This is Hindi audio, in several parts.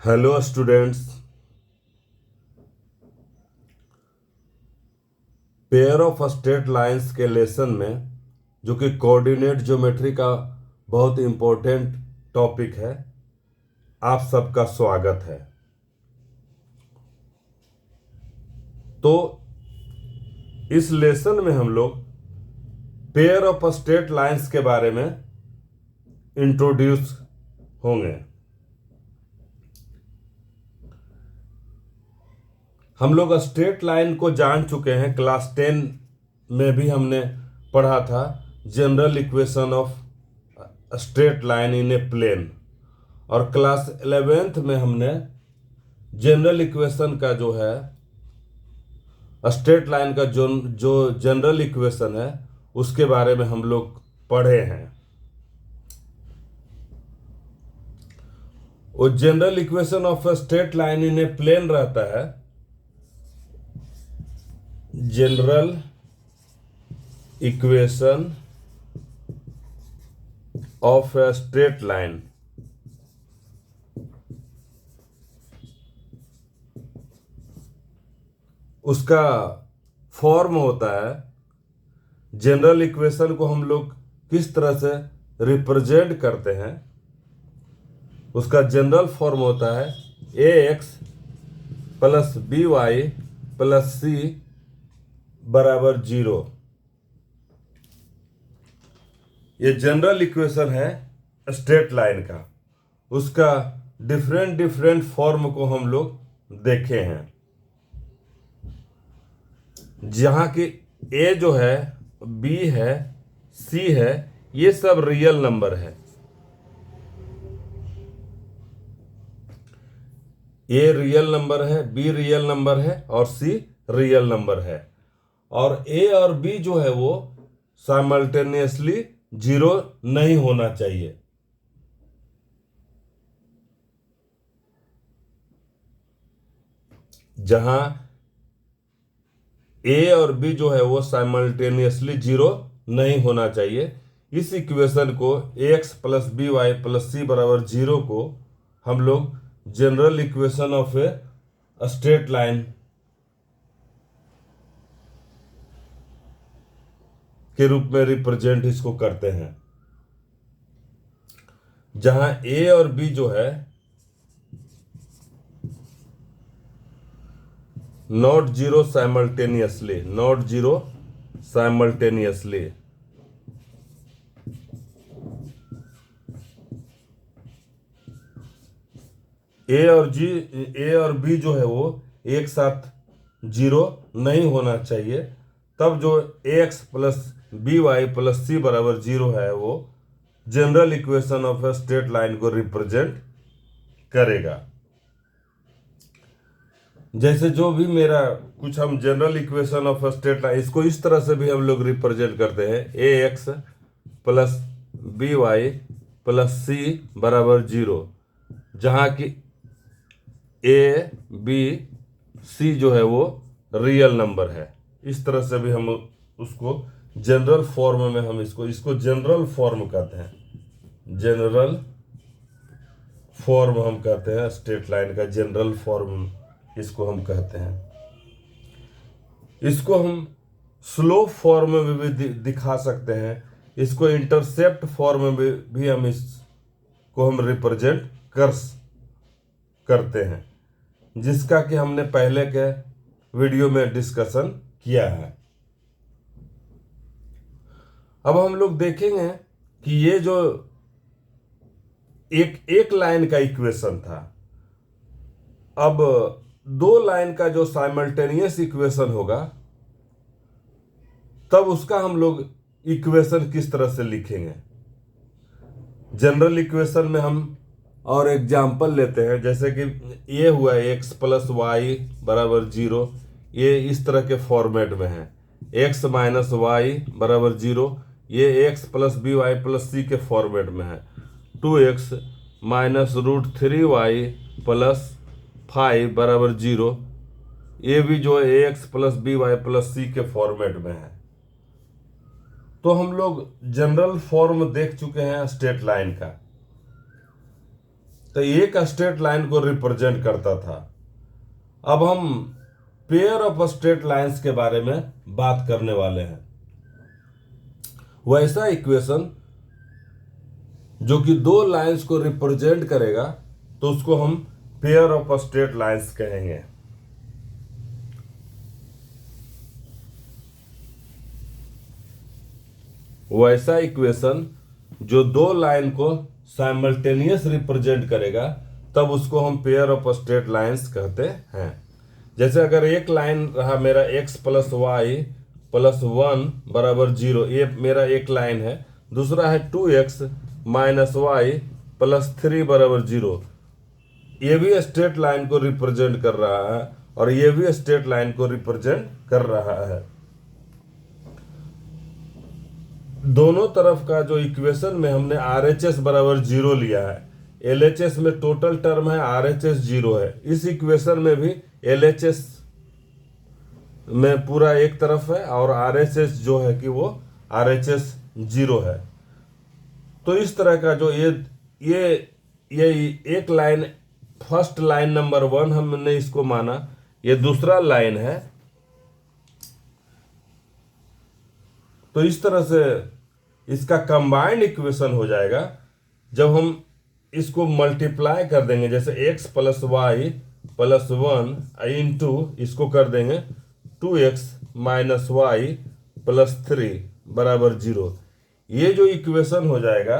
Hello students. Pair of straight lines के लेसन में जो कि कोऑर्डिनेट ज्योमेट्री का बहुत इम्पोर्टेंट टॉपिक है, आप सबका स्वागत है। तो इस लेसन में हम लोग पेयर ऑफ स्ट्रेट लाइंस के बारे में इंट्रोड्यूस होंगे। हम लोग स्ट्रेट लाइन को जान चुके हैं, क्लास 10 में भी हमने पढ़ा था general equation of straight line in a plane, और क्लास 11th में हमने जनरल इक्वेशन का जो है स्ट्रेट लाइन का जो जनरल इक्वेशन है उसके बारे में हम लोग पढ़े हैं। वो general equation of straight line in a plane रहता है general equation of a straight line. उसका फॉर्म होता है, जनरल इक्वेशन को हम लोग किस तरह से रिप्रेजेंट करते हैं, उसका जनरल फॉर्म होता है ax plus by plus c बराबर 0। ये जनरल इक्वेशन है स्ट्रेट लाइन का। उसका डिफरेंट फॉर्म को हम लोग देखे हैं, जहां की a जो है, b है, c है, ये सब रियल नंबर है। a रियल नंबर है, b रियल नंबर है और c रियल नंबर है। और a और b जो है वो साइमल्टेनियसली 0 नहीं होना चाहिए। जहां a और b जो है वो साइमल्टेनियसली 0 नहीं होना चाहिए, इस इक्वेशन को ax plus B Y plus C बराबर 0 को हम लोग general equation of a straight line के रूप में रिप्रेजेंट इसको करते हैं, जहां a और b जो है नॉट जीरो साइमल्टेनियसली, ए और बी जो है वो एक साथ 0 नहीं होना चाहिए। तब जो ax plus B Y plus C बराबर 0 है वो general equation of a straight line को रिप्रेजेंट करेगा। जैसे जो भी मेरा कुछ हम general equation of straight line, इसको इस तरह से भी हम लोग रिप्रेजेंट करते हैं ax plus B Y plus C बराबर 0, जहाँ की a b c जो है वो रियल नंबर है। इस तरह से भी हम उसको जनरल फॉर्म में हम इसको जनरल फॉर्म कहते हैं। जनरल फॉर्म हम कहते हैं, स्ट्रेट लाइन का जनरल फॉर्म इसको हम कहते हैं। इसको हम स्लोप फॉर्म में भी दिखा सकते हैं, इसको इंटरसेप्ट फॉर्म में भी हम इसको हम रिप्रेजेंट करते हैं, जिसका कि हमने पहले के वीडियो में डिस्कशन किया है। अब हम लोग देखेंगे कि ये जो एक लाइन का इक्वेशन था, अब 2 लाइन का जो साइमल्टेनियस इक्वेशन होगा, तब उसका हम लोग इक्वेशन किस तरह से लिखेंगे। जनरल इक्वेशन में हम और एग्जाम्पल लेते हैं, जैसे कि ये हुआ x प्लस वाई बराबर 0, ये इस तरह के फॉर्मेट में है। x माइनस वाई बराबर 0, ये x plus B Y plus C के फॉर्मेट में है। 2x minus root 3y plus 5 बराबर 0, ये भी जो है ax plus B Y plus C के फॉर्मेट में है। तो हम लोग जनरल फॉर्म देख चुके हैं स्ट्रेट लाइन का। तो एक स्ट्रेट लाइन को रिप्रेजेंट करता था। अब हम पेयर ऑफ स्ट्रेट लाइंस के बारे में बात करने वाले हैं। वैसा इक्वेशन जो कि दो लाइंस को रिप्रेजेंट करेगा तो उसको हम पेयर ऑफ स्ट्रेट लाइंस कहेंगे। वैसा इक्वेशन जो दो लाइन को साइमल्टेनियस रिप्रेजेंट करेगा तब उसको हम पेयर ऑफ स्ट्रेट लाइंस कहते हैं। जैसे अगर एक लाइन रहा मेरा x प्लस वाई प्लस 1 बराबर 0, ये मेरा एक लाइन है। दूसरा है 2x माइनस वाई प्लस 3 बराबर 0, ये भी स्ट्रेट लाइन को रिप्रेजेंट कर रहा है और ये भी स्ट्रेट लाइन को रिप्रेजेंट कर रहा है। दोनों तरफ का जो इक्वेशन में हमने RHS बराबर 0 लिया है, LHS में टोटल टर्म है, RHS 0 है। इस इक्वेशन में भी LHS में पूरा एक तरफ है और RHS जो है कि वो RHS 0 है। तो इस तरह का जो ये एक लाइन, फर्स्ट लाइन नंबर 1 हमने इसको माना, ये दूसरा लाइन है। तो इस तरह से इसका कंबाइंड इक्वेशन हो जाएगा जब हम इसको मल्टीप्लाई कर देंगे। जैसे x plus Y plus 1 into इसको कर देंगे 2x माइनस वाई प्लस 3 बराबर 0। ये जो इक्वेशन हो जाएगा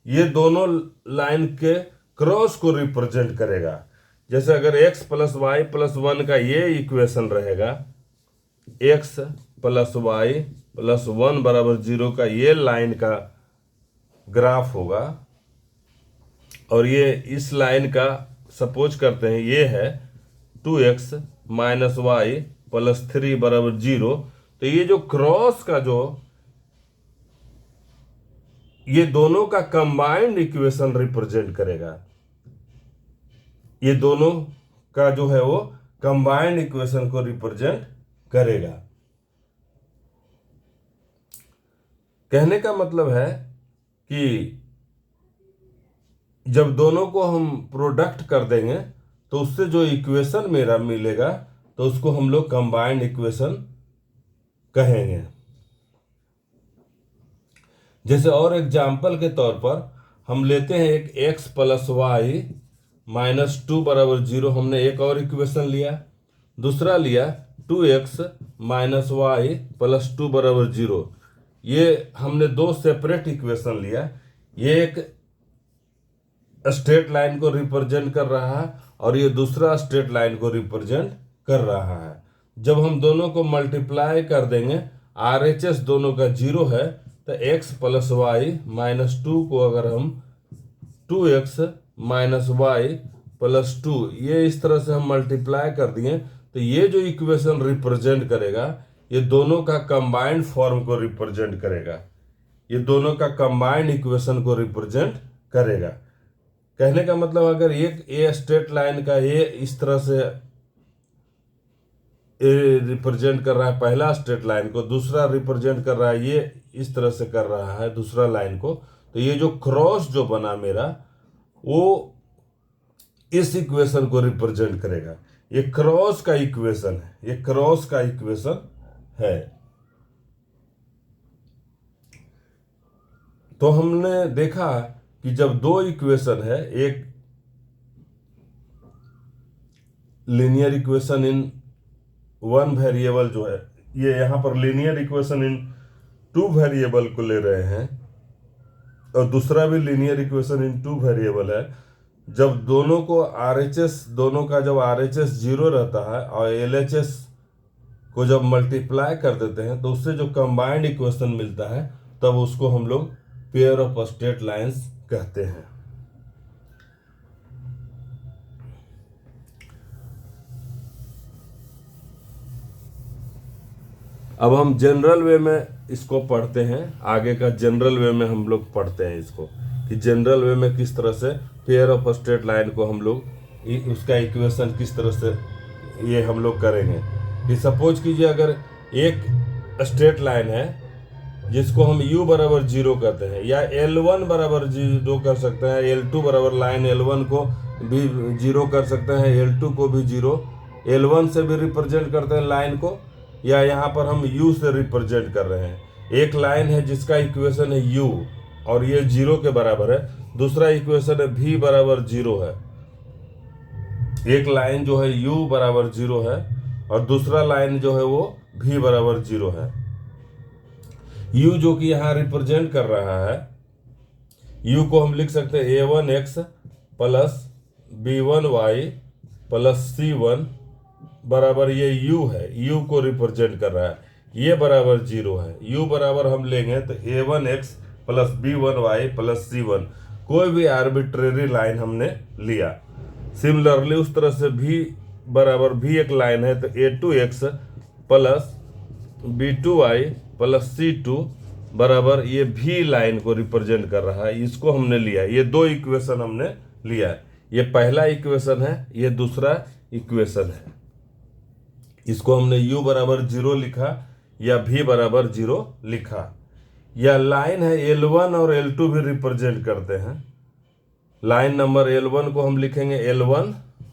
ये दोनों लाइन के क्रॉस को रिप्रेजेंट करेगा। जैसे अगर x प्लस वाई प्लस 1 का ये इक्वेशन रहेगा, x प्लस वाई प्लस 1 बराबर 0 का ये लाइन का ग्राफ होगा और ये इस लाइन का सपोज करते हैं ये है 2x माइनस वाई प्लस 3 बराबर 0। तो ये जो क्रॉस का जो ये दोनों का कंबाइंड इक्वेशन रिप्रेजेंट करेगा। ये दोनों का जो है वो कंबाइंड इक्वेशन को रिप्रेजेंट करेगा। कहने का मतलब है कि जब दोनों को हम प्रोडक्ट कर देंगे तो उससे जो इक्वेशन मेरा मिलेगा तो उसको हम लोग कंबाइंड इक्वेशन कहेंगे। जैसे और एग्जाम्पल के तौर पर हम लेते हैं एक x प्लस वाई माइनस 2 बराबर 0, हमने एक और इक्वेशन लिया। दूसरा लिया 2x माइनस वाई प्लस 2 बराबर 0। ये हमने दो सेपरेट इक्वेशन लिया। ये एक स्ट्रेट लाइन को रिप्रेजेंट कर रहा है और ये दूसरा स्ट्रेट लाइन को रिप्रेजेंट कर रहा है। जब हम दोनों को मल्टीप्लाई कर देंगे, RHS दोनों का 0 है, तो x प्लस वाई माइनस 2 को अगर हम 2x माइनस वाई प्लस 2 ये इस तरह से हम मल्टीप्लाई कर दिए तो ये जो इक्वेशन रिप्रेजेंट करेगा ये दोनों का कंबाइंड फॉर्म को रिप्रेजेंट करेगा। ये दोनों का कंबाइंड इक्वेशन को रिप्रेजेंट करेगा। कहने का मतलब अगर एक ए स्ट्रेट लाइन का ये इस तरह से ए रिप्रेजेंट कर रहा है पहला स्ट्रेट लाइन को, दूसरा रिप्रेजेंट कर रहा है ये इस तरह से कर रहा है दूसरा लाइन को, तो ये जो क्रॉस जो बना मेरा वो इस इक्वेशन को रिप्रेजेंट करेगा। ये क्रॉस का इक्वेशन है, ये क्रॉस का इक्वेशन है। तो हमने देखा कि जब दो इक्वेशन है, एक linear equation in one variable जो है, ये यहां पर linear equation in two variable को ले रहे हैं और दूसरा भी linear equation in two variable है। जब दोनों को RHS दोनों का जब RHS 0 रहता है और LHS को जब मल्टीप्लाई कर देते हैं तो उससे जो कंबाइंड इक्वेशन मिलता है तब उसको हम लोग पेयर ऑफ स्ट्रेट लाइंस कहते हैं। अब हम जनरल वे में इसको पढ़ते हैं। आगे का जनरल वे में हम लोग पढ़ते हैं इसको कि जनरल वे में किस तरह से पेयर ऑफ स्ट्रेट लाइन को हम लोग उसका इक्वेशन किस तरह से ये हम लोग करेंगे। कि सपोज कीजिए अगर एक स्ट्रेट लाइन है जिसको हम u बराबर 0 करते हैं, या L1 बराबर 0 कर सकते हैं, L2 बराबर लाइन L1 को भी 0 कर सकते हैं, L2 को भी 0, L1 से भी रिप्रेजेंट करते हैं लाइन को, या यहाँ पर हम u से रिप्रेजेंट कर रहे हैं। एक लाइन है जिसका इक्वेशन है u और ये 0 के बराबर है, दूसरा इक्वेशन है v बराबर 0 है। एक लाइन जो है u बराबर 0 है और दूसरा लाइन जो है वो v बराबर 0 है। u जो कि यहाँ रिप्रेजेंट कर रहा है, u को हम लिख सकते हैं a1x plus b1y plus c1 बराबर ये u है, u को रिप्रेजेंट कर रहा है, ये बराबर 0 है। u बराबर हम लेंगे तो a1x plus b1y plus c1, कोई भी आर्बिट्रेरी लाइन हमने लिया। सिमिलरली उस तरह से v बराबर भी एक लाइन है, तो a2x plus b2y plus c2 बराबर ये भी लाइन को रिप्रेजेंट कर रहा है, इसको हमने लिया। ये दो इक्वेशन हमने लिया है, ये पहला इक्वेशन है, ये दूसरा इक्वेशन है। इसको हमने u बराबर 0 लिखा या v बराबर 0 लिखा। यह लाइन है L1 और L2 भी रिप्रेजेंट करते हैं। लाइन नंबर L1 को हम लिखेंगे L1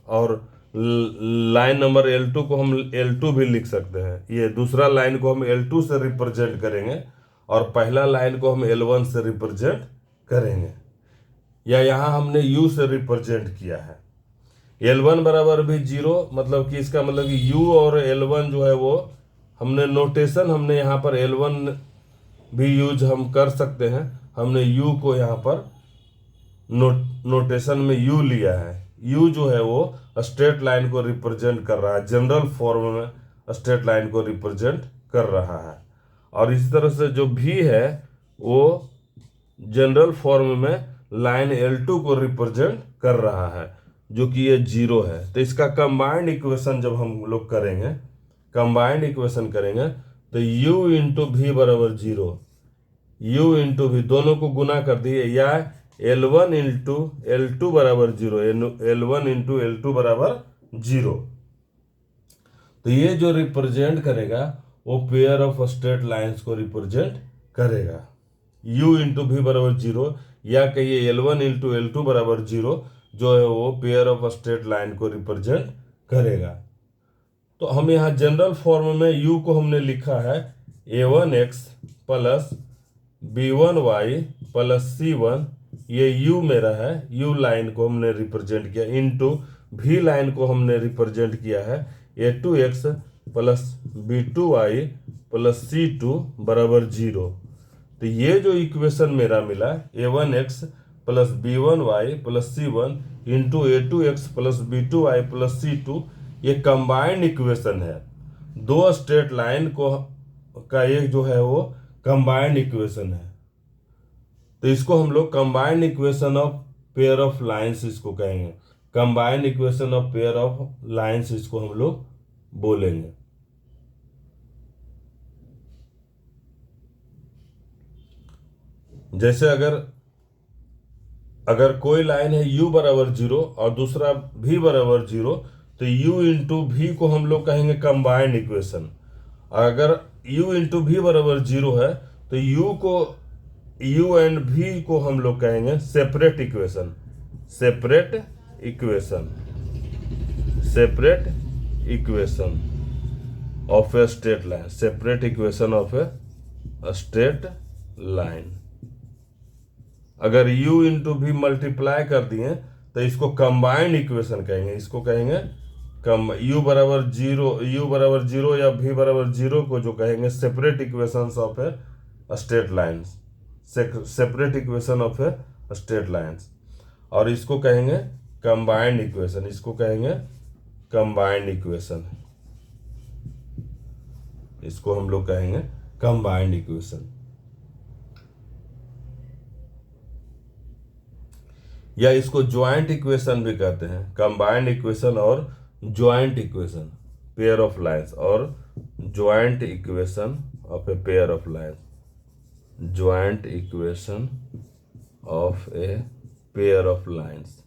और लाइन नंबर L2 को हम L2 भी लिख सकते हैं। ये दूसरा लाइन को हम L2 से रिप्रेजेंट करेंगे और पहला लाइन को हम L1 से रिप्रेजेंट करेंगे, या यहाँ हमने U से रिप्रेजेंट किया है। L1 बराबर भी 0, मतलब कि इसका मतलब कि U और L1 जो है वो हमने नोटेशन, हमने यहाँ पर L1 भी यूज हम कर सकते हैं। हमने U को यहाँ पर नोटेशन में U लिया है। U जो है वो स्ट्रेट लाइन को रिप्रेजेंट कर रहा है, जनरल फॉर्म में स्ट्रेट लाइन को रिप्रेजेंट कर रहा है। और इसी तरह से जो V है वो जनरल फॉर्म में लाइन L2 को रिप्रेजेंट कर रहा है, जो कि ये 0 है। तो इसका कंबाइंड इक्वेशन जब हम लोग करेंगे, कंबाइंड इक्वेशन करेंगे तो u इंटू भी बराबर 0, u इंटू भी दोनों को गुना कर दिए, या L1 इंटू L2 बराबर 0, L1 इंटू L2 बराबर 0। तो ये जो रिप्रेजेंट करेगा वो पेयर ऑफ स्ट्रेट लाइंस को रिप्रेजेंट करेगा। u इंटू भी बराबर 0, या कहिए L1 इंटू L2 बराबर 0, जो है वो पेयर ऑफ स्ट्रेट लाइन को रिप्रेजेंट करेगा। तो हम यहाँ जनरल फॉर्म में u को हमने लिखा है a1x plus b1y plus c1, ये u मेरा है, u लाइन को हमने रिप्रेजेंट किया, इंटू v लाइन को हमने रिप्रेजेंट किया है a2x plus b2y plus c2 बराबर 0। तो ये जो इक्वेशन मेरा मिला a1x plus b1y plus c1 into a2x plus b2y plus c2, ये कंबाइंड इक्वेशन है। दो स्ट्रेट लाइन को का एक जो है वो कंबाइंड इक्वेशन है। तो इसको हम लोग combined equation of pair of lines इसको कहेंगे, combined equation of pair of lines इसको हम लोग बोलेंगे। जैसे अगर कोई लाइन है u बराबर 0 और दूसरा v बराबर 0, तो u इंटू भी को हम लोग कहेंगे कंबाइंड इक्वेशन। अगर u इंटू भी बराबर 0 है तो u एंड v को हम लोग कहेंगे separate equation, separate equation, separate equation of a straight line, separate equation of a straight line. अगर u इंटू भी मल्टीप्लाई कर दिए तो इसको कंबाइंड इक्वेशन कहेंगे, इसको कहेंगे u बराबर 0 या v बराबर 0 को जो कहेंगे separate equations of a straight lines, separate equation of a straight lines. और इसको कहेंगे कंबाइंड इक्वेशन, इसको कहेंगे कंबाइंड इक्वेशन, इसको हम लोग कहेंगे कंबाइंड इक्वेशन, या इसको ज्वाइंट इक्वेशन भी कहते हैं। कंबाइंड इक्वेशन और joint equation, pair of lines, और joint equation of a pair of lines, joint equation of a pair of lines,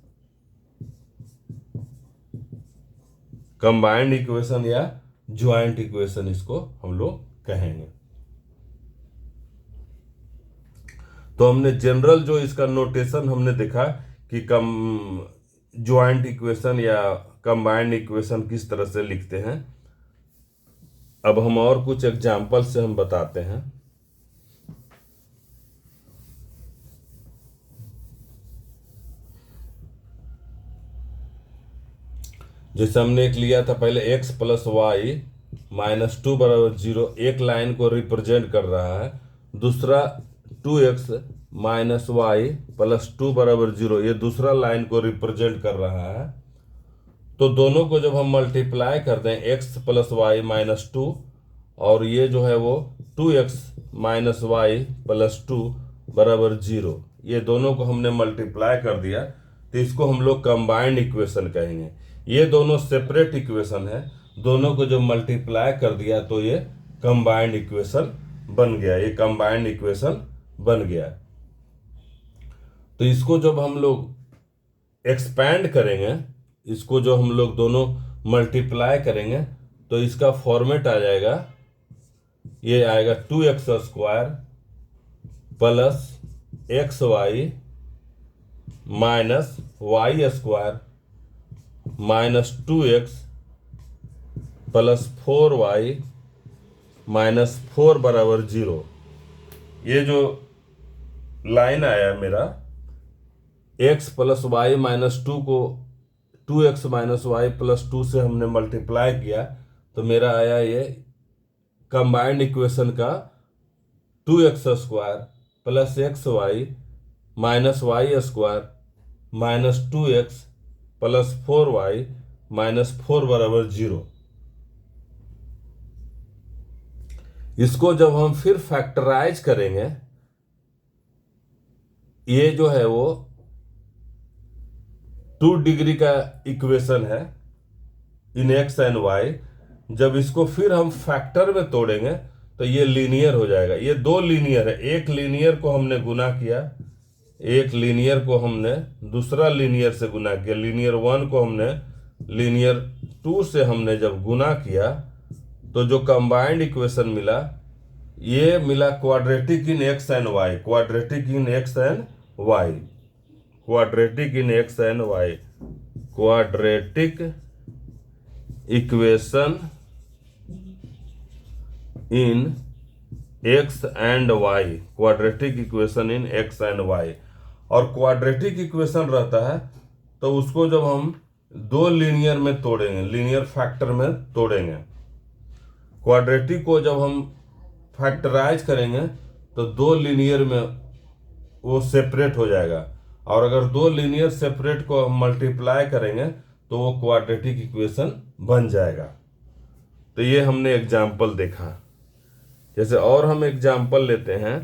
combined equation या ज्वाइंट इक्वेशन इसको हम लोग कहेंगे। तो हमने जनरल जो इसका नोटेशन हमने देखा कि ज्वाइंट इक्वेशन या कंबाइंड इक्वेशन किस तरह से लिखते हैं। अब हम और कुछ एग्जाम्पल से हम बताते हैं। जैसे हमने एक लिया था पहले x प्लस वाई माइनस 2 बराबर 0, एक लाइन को रिप्रेजेंट कर रहा है। दूसरा 2x माइनस वाई प्लस 2 बराबर 0, ये दूसरा लाइन को रिप्रेजेंट कर रहा है। तो दोनों को जब हम मल्टीप्लाई कर दें x प्लस वाई माइनस 2, और ये जो है वो 2x माइनस वाई प्लस 2 बराबर 0, ये दोनों को हमने मल्टीप्लाई कर दिया, तो इसको हम लोग कंबाइंड इक्वेशन कहेंगे। ये दोनों सेपरेट इक्वेशन है, दोनों को जब मल्टीप्लाई कर दिया तो ये कंबाइंड इक्वेशन बन गया, ये कंबाइंड इक्वेशन बन गया। तो इसको जब हम लोग एक्सपैंड करेंगे, इसको जो हम लोग दोनों मल्टीप्लाई करेंगे तो इसका फॉर्मेट आ जाएगा, ये आएगा 2x square plus X Y minus Y square minus 2x plus 4y minus 4 बराबर 0। ये जो लाइन आया मेरा x प्लस वाई माइनस 2 को 2x माइनस वाई प्लस 2 से हमने मल्टीप्लाई किया, तो मेरा आया ये कंबाइंड इक्वेशन का 2x square plus X Y minus Y square minus 2x plus 4y minus 4 बराबर 0। इसको जब हम फिर फैक्टराइज करेंगे, ये जो है वो 2 डिग्री का इक्वेशन है इन x एंड y। जब इसको फिर हम फैक्टर में तोड़ेंगे तो ये लीनियर हो जाएगा। ये दो लीनियर है, एक लीनियर को हमने गुना किया, एक लीनियर को हमने दूसरा लीनियर से गुना किया। लीनियर 1 को हमने लीनियर 2 से हमने जब गुना किया तो जो कंबाइंड इक्वेशन मिला, ये मिला quadratic in X and Y, quadratic in X and Y, quadratic in X and Y, quadratic equation in X and Y, quadratic equation in X and Y. और क्वाड्रेटिक इक्वेशन रहता है तो उसको जब हम दो लीनियर में तोड़ेंगे, लीनियर फैक्टर में तोड़ेंगे, क्वाड्रेटिक को जब हम फैक्टराइज करेंगे तो दो लीनियर में वो सेपरेट हो जाएगा, और अगर दो लीनियर सेपरेट को हम मल्टीप्लाई करेंगे तो वो क्वाड्रेटिक इक्वेशन बन जाएगा। तो ये हमने एग्जाम्पल देखा। जैसे और हम एग्जाम्पल लेते हैं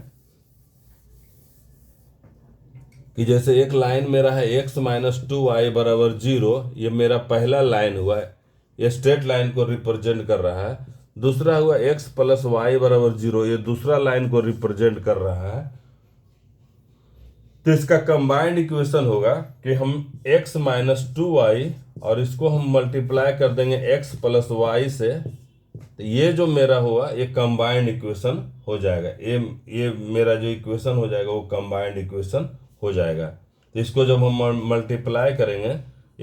कि जैसे एक लाइन मेरा है x माइनस 2y बराबर 0, ये मेरा पहला लाइन हुआ है, ये स्ट्रेट लाइन को रिप्रेजेंट कर रहा है। दूसरा हुआ x प्लस वाई बराबर 0, ये दूसरा लाइन को रिप्रेजेंट कर रहा है। तो इसका कंबाइंड इक्वेशन होगा कि हम x माइनस 2y और इसको हम मल्टीप्लाई कर देंगे x प्लस वाई से, तो ये जो मेरा हुआ ये कंबाइंड इक्वेशन हो जाएगा। ये मेरा जो इक्वेशन हो जाएगा वो कंबाइंड इक्वेशन हो जाएगा। तो इसको जब हम मल्टीप्लाई करेंगे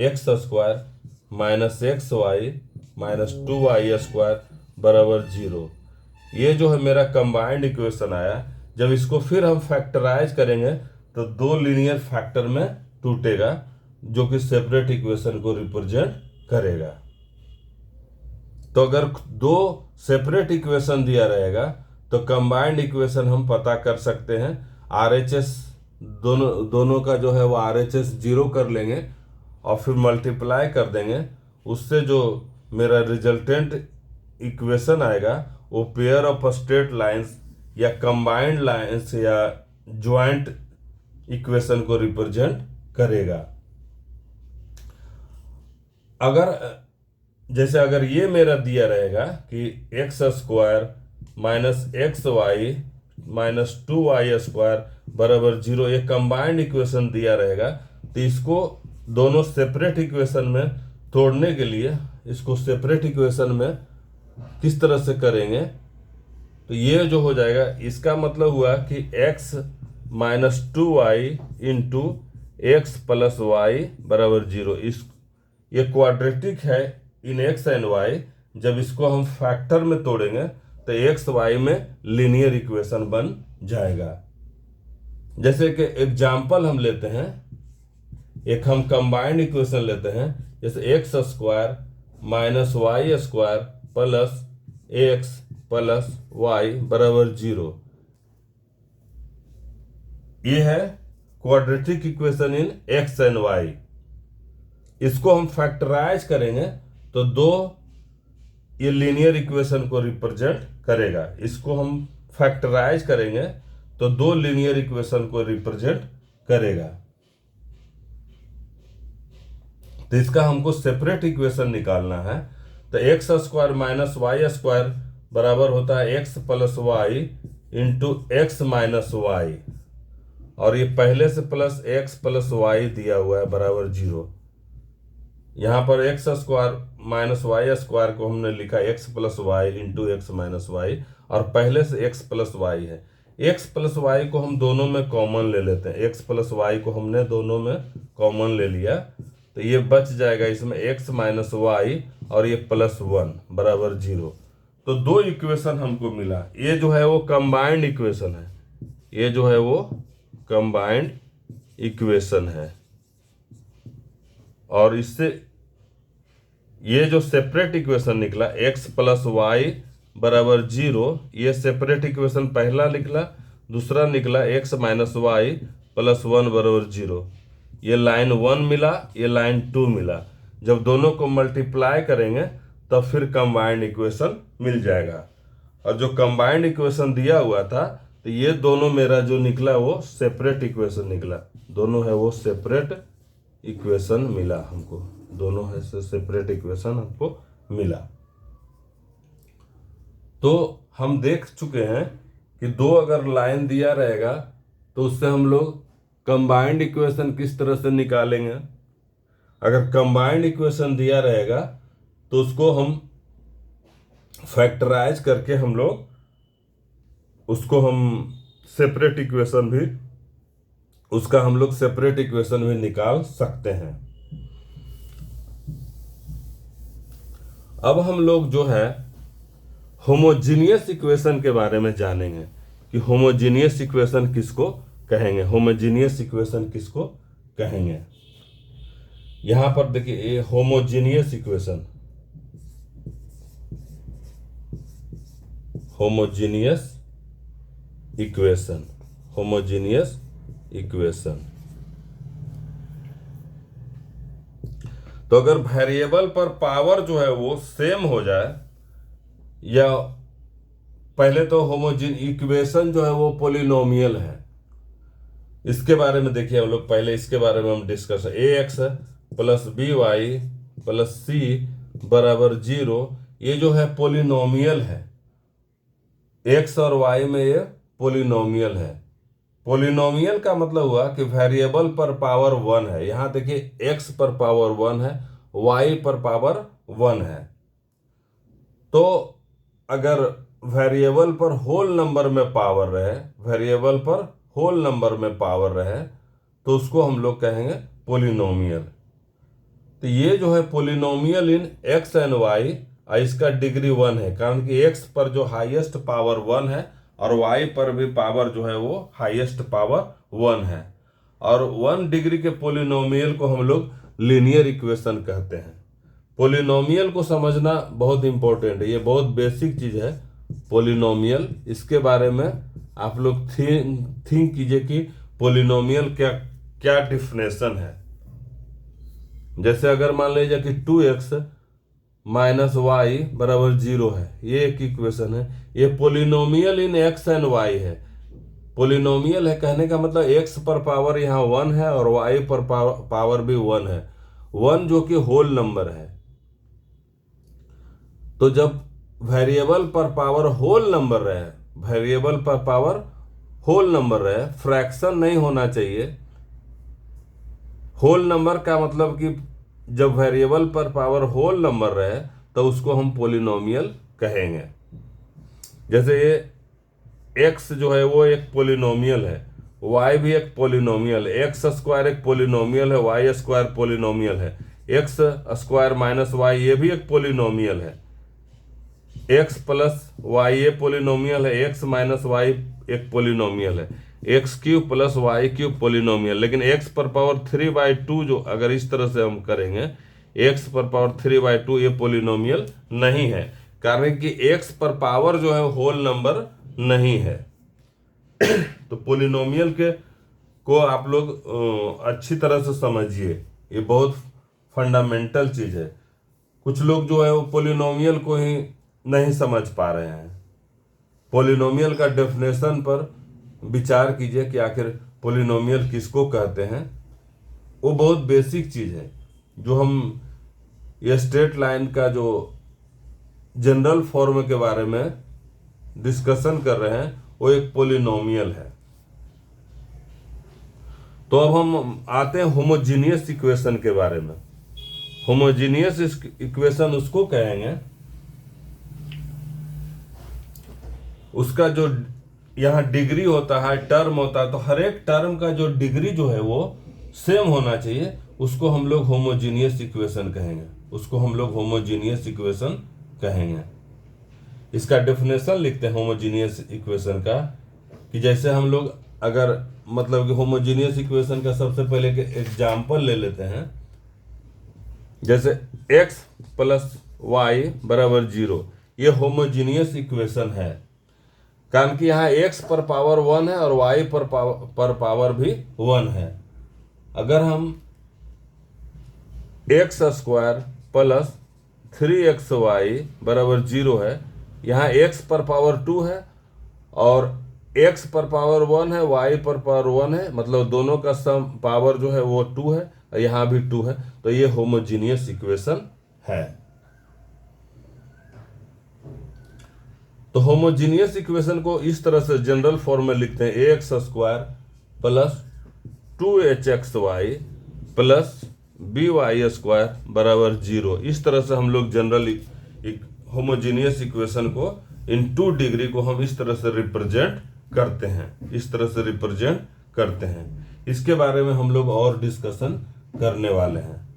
X square minus X Y minus 2y square बराबर 0, ये जो है मेरा कंबाइंड इक्वेशन आया। जब इसको फिर हम फैक्टराइज करेंगे तो दो लीनियर फैक्टर में टूटेगा, जो कि सेपरेट इक्वेशन को रिप्रेजेंट करेगा। तो अगर दो सेपरेट इक्वेशन दिया रहेगा तो कंबाइंड इक्वेशन हम पता कर सकते हैं। RHS दोनों का जो है वो RHS 0 कर लेंगे और फिर मल्टीप्लाई कर देंगे, उससे जो मेरा रिजल्टेंट इक्वेशन आएगा वो पेयर ऑफ स्ट्रेट लाइंस या कंबाइंड लाइंस या ज्वाइंट इक्वेशन को रिप्रेजेंट करेगा। अगर ये मेरा दिया रहेगा कि X square minus X Y minus 2y square बराबर 0, ये कंबाइंड इक्वेशन दिया रहेगा, तो इसको दोनों सेपरेट इक्वेशन में तोड़ने के लिए इसको सेपरेट इक्वेशन में किस तरह से करेंगे, तो ये जो हो जाएगा, इसका मतलब हुआ कि x -2y into X plus Y बराबर 0। ये क्वाड्रेटिक है इन एक्स एंड वाई। जब इसको हम फैक्टर में तोड़ेंगे तो एक्स वाई में लीनियर इक्वेशन बन जाएगा। जैसे कि एग्जाम्पल हम लेते हैं, एक हम कंबाइंड इक्वेशन लेते हैं, जैसे X square minus Y square plus X plus Y बराबर 0। ये है quadratic equation in X and Y. इसको हम फैक्टराइज करेंगे तो ये लीनियर इक्वेशन को रिप्रेजेंट करेगा। इसको हम फैक्टराइज करेंगे तो 2 लीनियर इक्वेशन को रिप्रेजेंट करेगा। तो इसका हमको सेपरेट इक्वेशन निकालना है। तो X square minus Y square बराबर होता है X plus Y into X minus Y, और ये पहले से प्लस एक्स प्लस वाई दिया हुआ है बराबर 0। यहाँ पर X square minus Y square को हमने लिखा X plus Y into X minus Y, और पहले से एक्स प्लस वाई है। एक्स प्लस वाई को हम दोनों में कॉमन ले लेते हैं। एक्स प्लस वाई को हमने दोनों में कॉमन ले लिया तो ये बच जाएगा इसमें एक्स माइनस वाई और ये +1 बराबर 0। तो 2 इक्वेशन हमको मिला। ये जो है वो कंबाइंड इक्वेशन है, ये जो है वो कंबाइंड इक्वेशन है। और इससे ये जो सेपरेट इक्वेशन निकला एक्स प्लस वाई बराबर 0, ये सेपरेट इक्वेशन पहला निकला। दूसरा निकला एक्स माइनस वाई +1 बराबर 0। ये लाइन 1 मिला, ये लाइन 2 मिला। जब दोनों को मल्टीप्लाई करेंगे तब फिर कंबाइंड इक्वेशन मिल जाएगा। और जो कंबाइंड इक्वेशन दिया हुआ था तो ये दोनों मेरा जो निकला वो सेपरेट इक्वेशन निकला। दोनों है वो सेपरेट इक्वेशन मिला हमको, दोनों है सेपरेट इक्वेशन हमको मिला। तो हम देख चुके हैं कि 2 अगर लाइन दिया रहेगा तो उससे हम लोग कंबाइंड इक्वेशन किस तरह से निकालेंगे। अगर कंबाइंड इक्वेशन दिया रहेगा तो उसको हम फैक्टराइज करके हम लोग उसको हम सेपरेट इक्वेशन भी उसका हम लोग सेपरेट इक्वेशन भी निकाल सकते हैं। अब हम लोग जो है होमोजीनियस इक्वेशन के बारे में जानेंगे कि होमोजीनियस इक्वेशन किसको कहेंगे। होमोजीनियस इक्वेशन किसको कहेंगे। यहां पर देखिए ये homogeneous equation, homogeneous equation, homogeneous equation. तो अगर वेरिएबल पर पावर जो है वो सेम हो जाए, या पहले तो होमोजीन इक्वेशन जो है वो पॉलिनोमियल है, इसके बारे में देखिए हम लोग पहले इसके बारे में हम डिस्कस है। ax plus by plus c बराबर 0, ये जो है पॉलिनोमियल है। x और y में ये पॉलिनोमियल है। पॉलिनोमियल का मतलब हुआ कि वेरिएबल पर पावर 1 है। यहाँ देखिए x पर पावर 1 है, y पर पावर 1 है। तो अगर वेरिएबल पर होल नंबर में पावर रहे, वेरिएबल पर होल नंबर में पावर रहे तो उसको हम लोग कहेंगे पॉलिनोमियल। तो ये जो है polynomial in X and Y, इसका डिग्री 1 है, कारण कि एक्स पर जो हाईएस्ट पावर 1 है और वाई पर भी पावर जो है वो हाईएस्ट पावर 1 है। और 1 डिग्री के पॉलिनोमियल को हम लोग लीनियर इक्वेशन कहते हैं। पॉलिनोमियल को समझना बहुत इंपॉर्टेंट है, ये बहुत बेसिक चीज है पॉलिनोमियल। इसके बारे में आप लोग थिंक कीजिए कि पॉलिनोमियल क्या क्या डिफिनेशन है। जैसे अगर मान लीजिए कि 2x माइनस वाई बराबर 0 है, ये एक इक्वेशन है। ये polynomial in X and Y है। पॉलिनोमियल है कहने का मतलब x पर पावर यहाँ 1 है और y पर पावर भी 1 है, 1 जो कि होल नंबर है। तो जब वेरिएबल पर पावर होल नंबर रहे, वेरिएबल पर पावर होल नंबर रहे, फ्रैक्शन नहीं होना चाहिए। होल नंबर का मतलब कि जब वेरिएबल पर पावर होल नंबर रहे तो उसको हम पॉलिनोमियल कहेंगे। जैसे ये x जो है वो एक पॉलिनोमियल है, y भी एक पोलिनोमियल है, एक्स स्क्वायर एक पोलिनोमियल है, वाई स्क्वायर पोलिनोमियल है, एक्स स्क्वायर माइनस वाई ये भी एक पोलिनोमियल है, एक्स प्लस वाई ये पोलिनोमियल है, एक्स माइनस वाई एक पोलिनोमियल है, X cube plus Y cube polynomial. लेकिन एक्स पर पावर 3/2 जो अगर इस तरह से हम करेंगे, एक्स पर पावर 3/2 ये पोलिनोमियल नहीं है, कारण कि एक्स पर पावर जो है होल नंबर नहीं है। तो पोलिनोमियल के को आप लोग अच्छी तरह से समझिए, ये बहुत फंडामेंटल चीज है। कुछ लोग जो है वो पोलिनोमियल को ही नहीं समझ पा रहे हैं। पोलिनोमियल का डेफिनेशन पर विचार कीजिए कि आखिर पोलिनोमियल किसको कहते हैं। वो बहुत बेसिक चीज है। जो हम ये स्ट्रेट लाइन का जो जनरल फॉर्म के बारे में डिस्कशन कर रहे हैं वो एक पोलिनोमियल है। तो अब हम आते हैं होमोजीनियस इक्वेशन के बारे में। होमोजीनियस इक्वेशन उसको कहेंगे, उसका जो यहाँ डिग्री होता है, टर्म होता है, तो हर एक टर्म का जो डिग्री जो है वो सेम होना चाहिए, उसको हम लोग होमोजीनियस इक्वेशन कहेंगे। उसको हम लोग होमोजीनियस इक्वेशन कहेंगे। इसका डेफिनेशन लिखते हैं होमोजीनियस इक्वेशन का, कि जैसे हम लोग अगर मतलब कि होमोजीनियस इक्वेशन का सबसे पहले एग्जाम्पल ले लेते हैं। जैसे x प्लस वाई बराबर 0, ये होमोजीनियस इक्वेशन है, कारण कि यहाँ x पर पावर 1 है और y पर पावर भी 1 है। अगर हम एक्स स्क्वायर प्लस 3xy बराबर 0 है, यहाँ x पर पावर 2 है और x पर पावर 1 है, y पर पावर 1 है, मतलब दोनों का सम पावर जो है वो 2 है और यहाँ भी 2 है, तो ये होमोजीनियस इक्वेशन है। तो होमोजीनियस इक्वेशन को इस तरह से जनरल फॉर्म में लिखते हैं, ax square plus 2hxy plus by square बराबर 0। इस तरह से हम लोग जनरल होमोजीनियस इक्वेशन को इन 2 डिग्री को हम इस तरह से रिप्रेजेंट करते हैं, इस तरह से रिप्रेजेंट करते हैं। इसके बारे में हम लोग और डिस्कशन करने वाले हैं।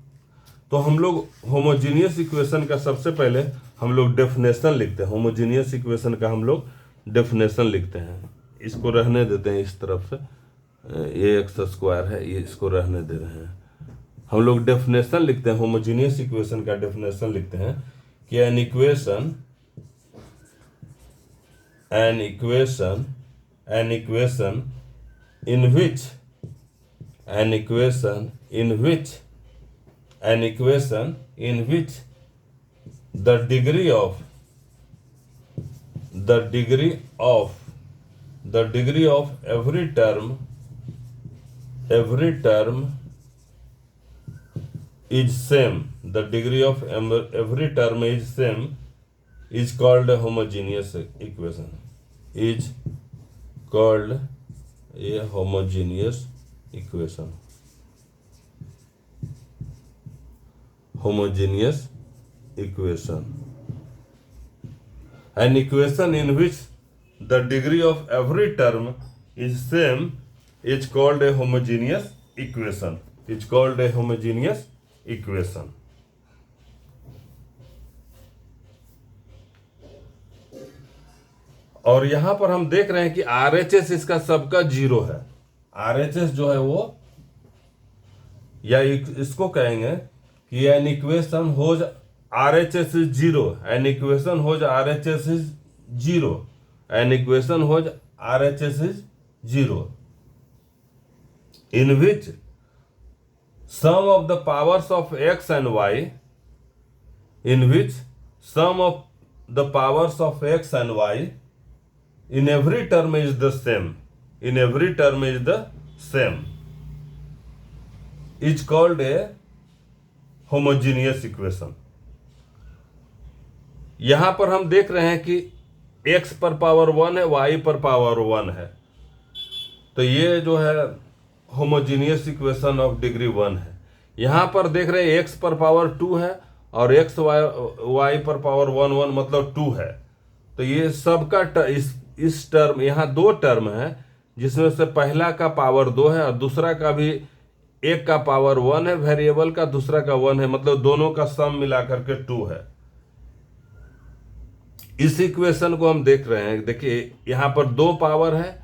तो हम लोग होमोजीनियस इक्वेशन का सबसे पहले हम लोग डेफिनेशन लिखते हैं। होमोजीनियस इक्वेशन का हम लोग डेफिनेशन लिखते हैं। इसको रहने देते हैं इस तरफ से, ये एक्स स्क्वायर है, ये इसको रहने दे रहे हैं। हम लोग डेफिनेशन लिखते हैं, होमोजीनियस इक्वेशन का डेफिनेशन लिखते हैं कि an equation in which the degree of every term is same, the degree of every term is same, is called a homogeneous equation, is called a homogeneous equation. Homogeneous equation. An equation in which the degree of every term is same is called a homogeneous equation. Is called a homogeneous equation. और यहां पर हम देख रहे हैं कि RHS इसका सबका 0 है। RHS जो है वो, या इसको कहेंगे कि an equation whose RHS is 0, an equation whose RHS is 0, an equation whose RHS is 0 in which sum of the powers of x and y, in which sum of the powers of x and y in every term is the same, in every term is the same, is called a homogeneous equation. यहां पर हम देख रहे हैं कि x पर पावर 1 है, y पर पावर 1 है, तो ये जो है होमोजीनियस इक्वेशन ऑफ डिग्री 1 है। यहां पर देख रहे हैं x पर पावर 2 है और x y पर पावर 1 मतलब 2 है। तो ये सबका इस टर्म, यहाँ 2 टर्म है जिसमें से पहला का पावर 2 है और दूसरा का भी एक का पावर 1 है वेरिएबल का, दूसरा का 1 है, मतलब दोनों का सम मिलाकर के 2 है। इस इक्वेशन को हम देख रहे हैं, देखिए यहां पर 2 पावर है,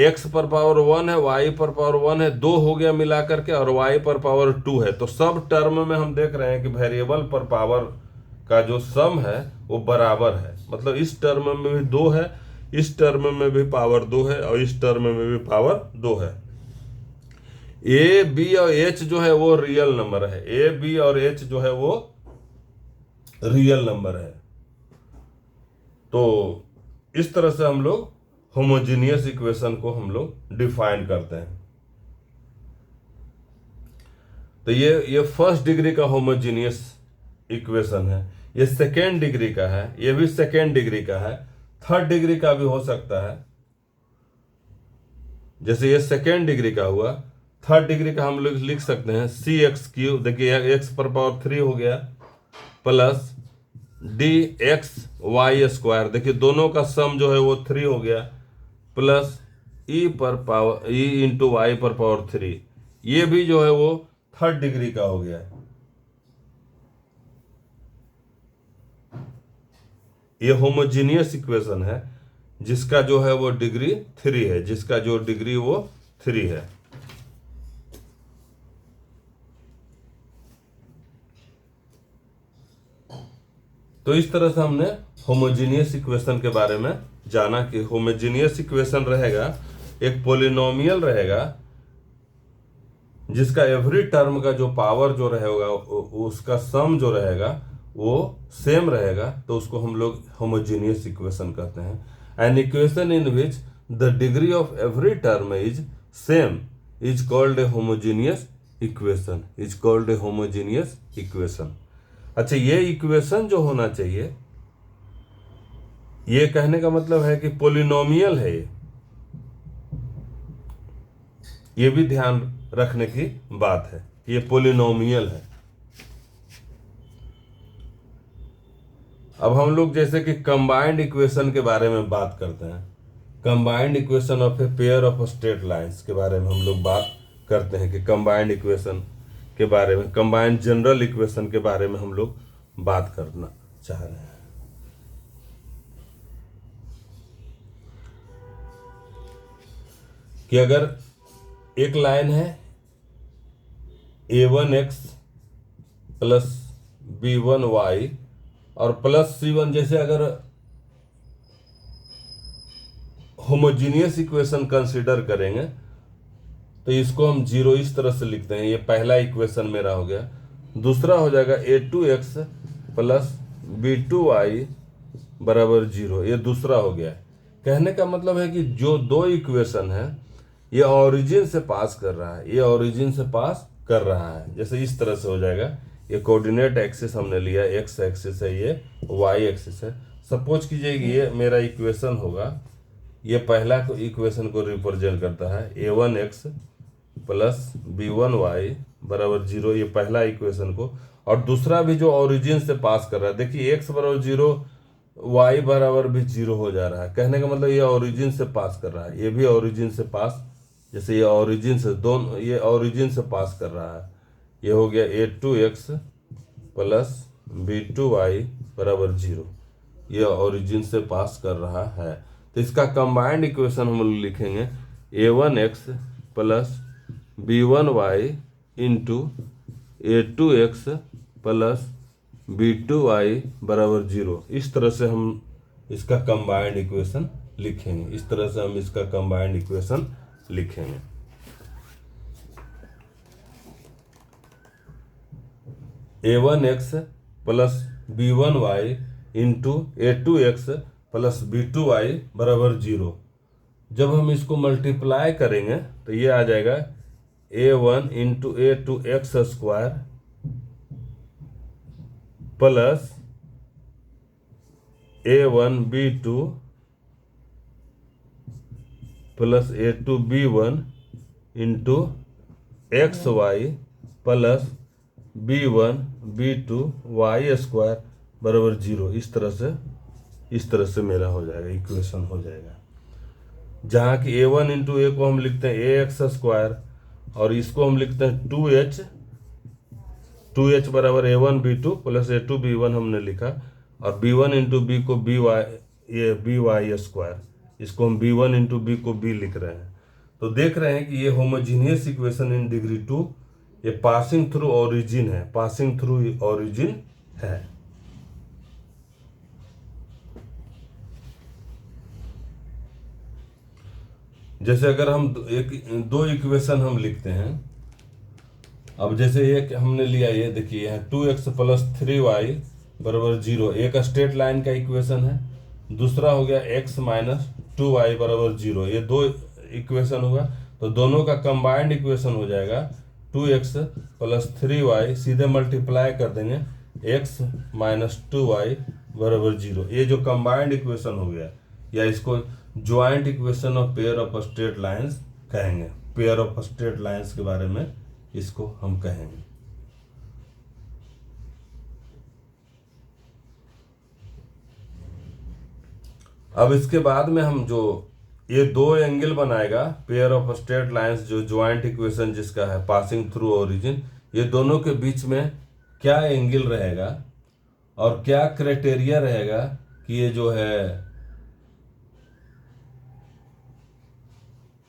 x पर पावर 1 है, y पर पावर 1 है, 2 हो गया मिला करके, और y पर पावर 2 है। तो सब टर्म में हम देख रहे हैं कि वेरिएबल पर पावर का जो सम है वो बराबर है, मतलब इस टर्म में भी 2 है, इस टर्म में भी पावर 2 है, और इस टर्म में भी पावर 2 है। ए बी और एच जो है वो रियल नंबर है, ए बी और एच जो है वो रियल नंबर है। तो इस तरह से हम लोग होमोजीनियस इक्वेशन को हम लोग डिफाइन करते हैं। तो ये फर्स्ट डिग्री का होमोजीनियस इक्वेशन है। ये सेकेंड डिग्री का है, ये भी सेकेंड डिग्री का है, थर्ड डिग्री का भी हो सकता है। जैसे ये सेकेंड डिग्री का हुआ, थर्ड डिग्री का हम लोग लिख सकते हैं सी एक्स क्यू, देखिए एक्स पर पावर 3 हो गया, plus D X Y square, देखिए दोनों का सम जो है वो 3 हो गया, प्लस ई पर पावर ई इंटू वाई पर पावर 3, ये भी जो है वो थर्ड डिग्री का हो गया। ये होमोजीनियस इक्वेशन है जिसका जो है वो डिग्री 3 है, जिसका जो डिग्री वो 3 है। तो इस तरह से हमने होमोजीनियस इक्वेशन के बारे में जाना कि होमोजीनियस इक्वेशन रहेगा, एक पोलिनोमियल रहेगा जिसका एवरी टर्म का जो पावर जो रहेगा उसका सम जो रहेगा वो सेम रहेगा, तो उसको हम लोग होमोजीनियस इक्वेशन कहते हैं। An equation in which the degree of every term is same is called a homogeneous equation, is called a homogeneous equation. अच्छा, ये इक्वेशन जो होना चाहिए, ये कहने का मतलब है कि पोलिनोमियल है ये भी ध्यान रखने की बात है, ये पोलिनोमियल है। अब हम लोग जैसे कि कंबाइंड इक्वेशन के बारे में बात करते हैं, combined equation of a pair of straight lines के बारे में हम लोग बात करते हैं कि कंबाइंड इक्वेशन के बारे में, कंबाइंड जनरल इक्वेशन के बारे में हम लोग बात करना चाह रहे हैं। कि अगर एक लाइन है a1x प्लस b1y और प्लस c1, जैसे अगर होमोजीनियस इक्वेशन कंसीडर करेंगे तो इसको हम 0 इस तरह से लिखते हैं, ये पहला इक्वेशन मेरा हो गया। दूसरा हो जाएगा a2x प्लस b2y बराबर 0, ये दूसरा हो गया। कहने का मतलब है कि जो दो इक्वेशन है ये ओरिजिन से पास कर रहा है, ये ओरिजिन से पास कर रहा है। जैसे इस तरह से हो जाएगा, ये कोऑर्डिनेट एक्सिस हमने लिया, एक्स एक्सिस है, ये वाई एक्सिस है। सपोज कीजिए कि ये मेरा इक्वेशन होगा, ये पहला इक्वेशन को रिप्रेजेंट करता है a1x प्लस b1y बराबर 0, ये पहला इक्वेशन को, और दूसरा भी जो ओरिजिन से पास कर रहा है, देखिए x बराबर 0, y बराबर भी 0 हो जा रहा है। कहने का मतलब ये ओरिजिन से पास कर रहा है, ये भी ओरिजिन से पास, जैसे ये ओरिजिन से दोनों, ये ओरिजिन से पास कर रहा है। ये हो गया a2x प्लस b2y बराबर 0, ये ओरिजिन से पास कर रहा है। तो इसका कंबाइंड इक्वेशन हम लोग लिखेंगे a1x plus b1y into a2x plus b2y बराबर 0। इस तरह से हम इसका कंबाइंड इक्वेशन लिखेंगे, इस तरह से हम इसका कंबाइंड इक्वेशन लिखेंगे। a1x plus b1y into a2x plus b2y बराबर 0। जब हम इसको मल्टीप्लाई करेंगे तो ये आ जाएगा a1 into a2x square plus a1 b2 plus a2 b1 into X Y plus b1 b2 y square बराबर 0। इस तरह से मेरा हो जाएगा, इक्वेशन हो जाएगा। जहाँ की a1 इंटू ए को हम लिखते हैं ए एक्स स्क्वायर, और इसको हम लिखते हैं 2h बराबर a1 b2 plus a2 b1 हमने लिखा, और b1 इंटू बी को by स्क्वायर, इसको हम b1 इंटू बी को b लिख रहे हैं। तो देख रहे हैं कि ये होमोजीनियस इक्वेशन इन डिग्री 2, ये पासिंग थ्रू ओरिजिन है, पासिंग थ्रू ओरिजिन है। जैसे अगर हम दो इक्वेशन हम लिखते हैं, अब जैसे एक हमने लिया, ये देखिए है 2x प्लस 3y बराबर 0, एक स्ट्रेट लाइन का इक्वेशन है। दूसरा हो गया x माइनस 2y बराबर 0, ये दो इक्वेशन हुआ। तो दोनों का कंबाइंड इक्वेशन हो जाएगा 2x प्लस 3y, सीधे मल्टीप्लाई कर देंगे x माइनस 2y बराबर 0। ये जो कंबाइंड इक्वेशन हो गया, या इसको joint equation of pair of straight lines कहेंगे। पेयर ऑफ स्ट्रेट लाइंस के बारे में इसको हम कहेंगे। अब इसके बाद में हम जो ये दो एंगल बनाएगा पेयर ऑफ स्ट्रेट लाइंस, जो ज्वाइंट इक्वेशन जिसका है पासिंग थ्रू ओरिजिन, ये दोनों के बीच में क्या एंगल रहेगा और क्या क्राइटेरिया रहेगा कि ये जो है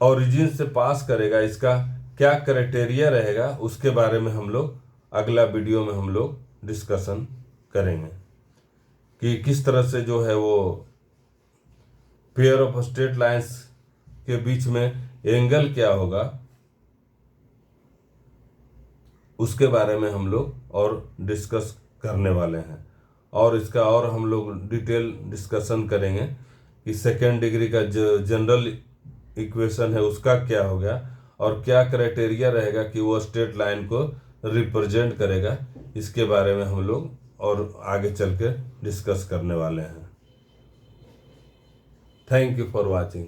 ओरिजिन से पास करेगा, इसका क्या क्राइटेरिया रहेगा, उसके बारे में हम लोग अगला वीडियो में हम लोग डिस्कशन करेंगे कि किस तरह से जो है वो पेयर ऑफ स्ट्रेट लाइंस के बीच में एंगल क्या होगा, उसके बारे में हम लोग और डिस्कस करने वाले हैं। और इसका और हम लोग डिटेल डिस्कशन करेंगे कि सेकेंड डिग्री का जो जनरल इक्वेशन है उसका क्या हो गया, और क्या क्राइटेरिया रहेगा कि वो स्ट्रेट लाइन को रिप्रेजेंट करेगा। इसके बारे में हम लोग और आगे चल के डिस्कस करने वाले हैं। Thank you for watching.